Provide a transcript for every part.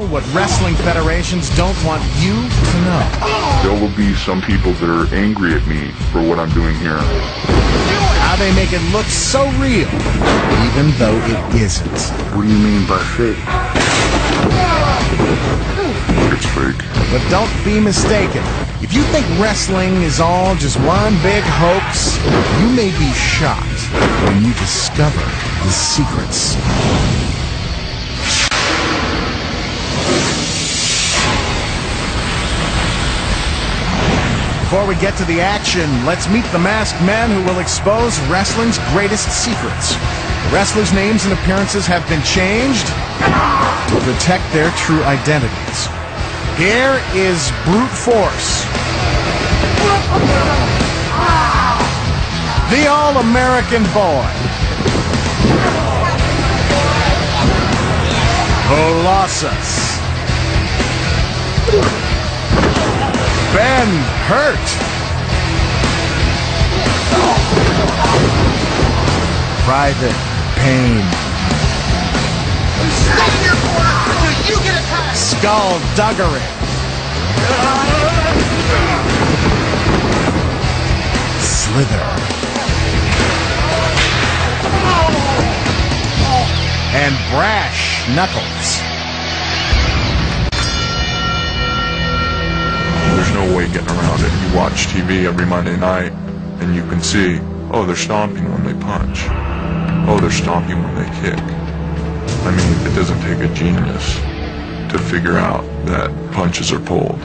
What wrestling federations don't want you to know. There will be some people that are angry at me for what I'm doing here. How they make it look so real, even though it isn't. What do you mean by fake? It's fake. But don't be mistaken. If you think wrestling is all just one big hoax, you may be shocked when you discover the secrets. Before we get to the action, let's meet the masked men who will expose wrestling's greatest secrets. The wrestlers' names and appearances have been changed to protect their true identities. Here is Brute Force, the All-American Boy, Colossus, Ben Hurt, Private Pain, You get attacked! Skullduggery, Slither, and Brash Knuckles. There's no way getting around it. You watch TV every Monday night, and you can see, oh, they're stomping when they punch. Oh, they're stomping when they kick. I mean, it doesn't take a genius to figure out that punches are pulled.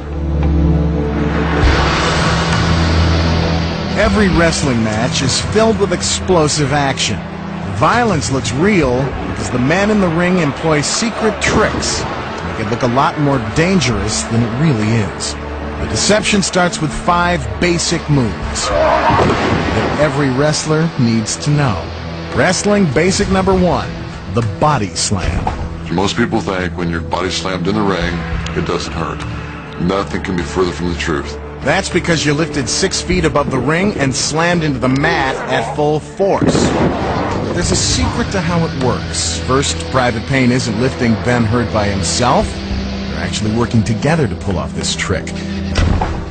Every wrestling match is filled with explosive action. Violence looks real because the men in the ring employ secret tricks to make it look a lot more dangerous than it really is. The deception starts with 5 basic moves that every wrestler needs to know. Wrestling basic number 1, the body slam. Most people think when you're body slammed in the ring, it doesn't hurt. Nothing can be further from the truth. That's because you're lifted 6 feet above the ring and slammed into the mat at full force. There's a secret to how it works. First, Private Pain isn't lifting Ben Hurt by himself. They're actually working together to pull off this trick.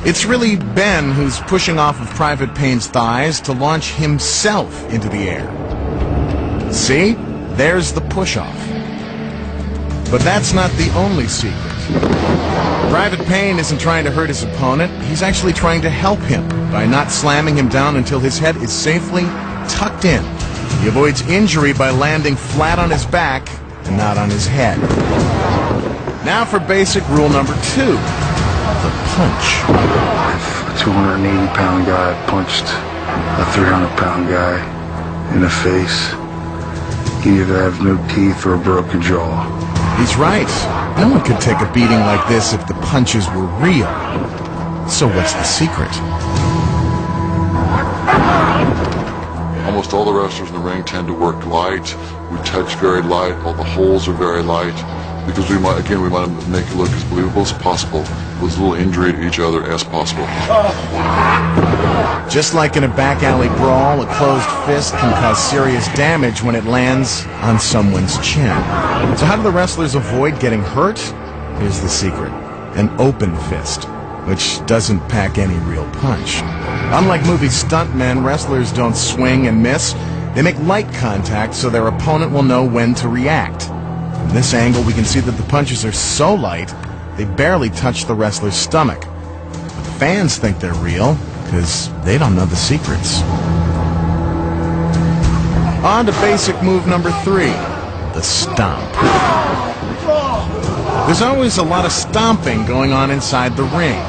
It's really Ben who's pushing off of Private Pain's thighs to launch himself into the air. See? There's the push-off. But that's not the only secret. Private Pain isn't trying to hurt his opponent. He's actually trying to help him by not slamming him down until his head is safely tucked in. He avoids injury by landing flat on his back and not on his head. Now for basic rule number 2, the punch. If a 280-pound guy punched a 300-pound guy in the face, he either has no teeth or a broken jaw. He's right. No one could take a beating like this if the punches were real. So what's the secret? Almost all the wrestlers in the ring tend to work light. We touch very light. All the holes are very light. Because we want to make it look as believable as possible, with as little injury to each other as possible. Just like in a back alley brawl, a closed fist can cause serious damage when it lands on someone's chin. So how do the wrestlers avoid getting hurt? Here's the secret. An open fist, which doesn't pack any real punch. Unlike movie stuntmen, wrestlers don't swing and miss. They make light contact so their opponent will know when to react. From this angle, we can see that the punches are so light, they barely touch the wrestler's stomach. But the fans think they're real, because they don't know the secrets. On to basic move number 3, the stomp. There's always a lot of stomping going on inside the ring.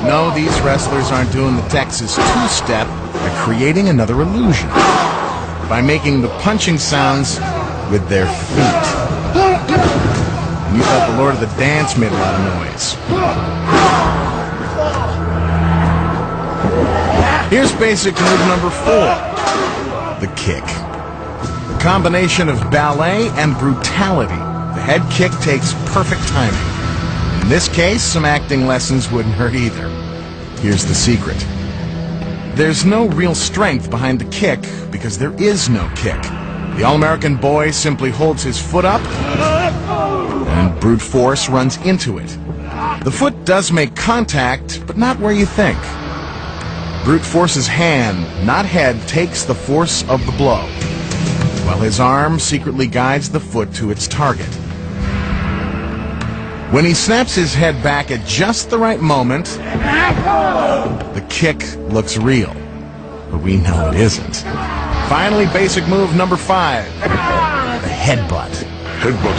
No, these wrestlers aren't doing the Texas two-step. They're creating another illusion by making the punching sounds with their feet. And you thought the Lord of the Dance made a lot of noise. Here's basic move number 4, the kick. A combination of ballet and brutality. The head kick takes perfect timing. In this case, some acting lessons wouldn't hurt either. Here's the secret. There's no real strength behind the kick because there is no kick. The All-American boy simply holds his foot up, and brute force runs into it. The foot does make contact, but not where you think. Brute force's hand, not head, takes the force of the blow, while his arm secretly guides the foot to its target. When he snaps his head back at just the right moment, the kick looks real, but we know it isn't. Finally, basic move number 5, the headbutt. Headbutt.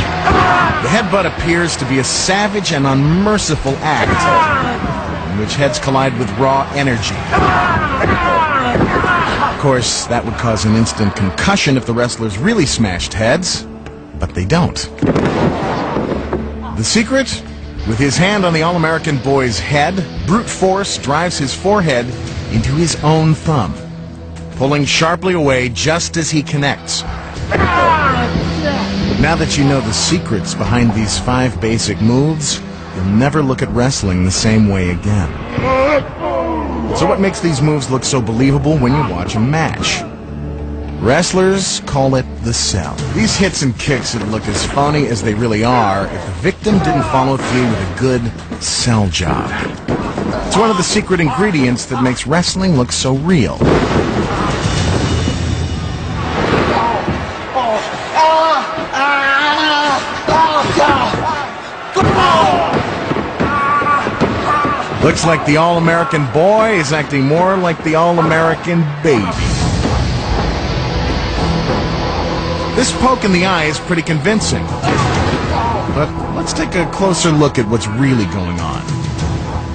The headbutt appears to be a savage and unmerciful act in which heads collide with raw energy. Of course, that would cause an instant concussion if the wrestlers really smashed heads, but they don't. The secret? With his hand on the All-American boy's head, brute force drives his forehead into his own thumb, pulling sharply away just as he connects. Now that you know the secrets behind these 5 basic moves, you'll never look at wrestling the same way again. So what makes these moves look so believable when you watch a match? Wrestlers call it the sell. These hits and kicks would look as phony as they really are if the victim didn't follow through with a good sell job. It's one of the secret ingredients that makes wrestling look so real. Looks like the All-American boy is acting more like the All-American baby. This poke in the eye is pretty convincing. But let's take a closer look at what's really going on.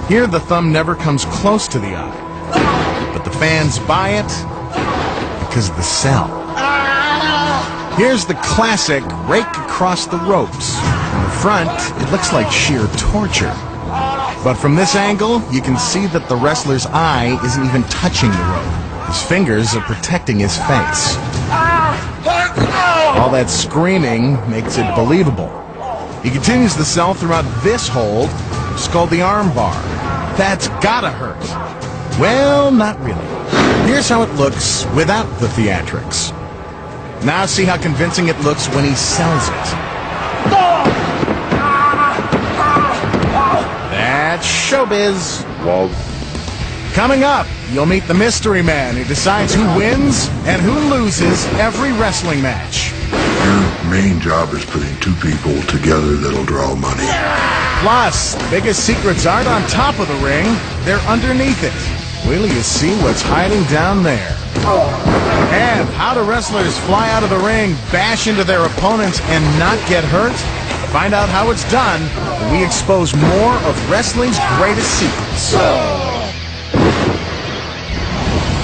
Here, the thumb never comes close to the eye, but the fans buy it because of the sell. Here's the classic rake across the ropes. From the front, it looks like sheer torture. But from this angle, you can see that the wrestler's eye isn't even touching the rope. His fingers are protecting his face. All that screaming makes it believable. He continues the sell throughout this hold, which is called the arm bar. That's gotta hurt. Well, not really. Here's how it looks without the theatrics. Now see how convincing it looks when he sells it. That's showbiz. Well, Coming up, you'll meet the mystery man who decides who wins and who loses every wrestling match. Your main job is putting 2 people together that'll draw money. Plus, the biggest secrets aren't on top of the ring, they're underneath it. Wait till you see what's hiding down there. And how do wrestlers fly out of the ring, bash into their opponents, and not get hurt? Find out how it's done when we expose more of wrestling's greatest secrets.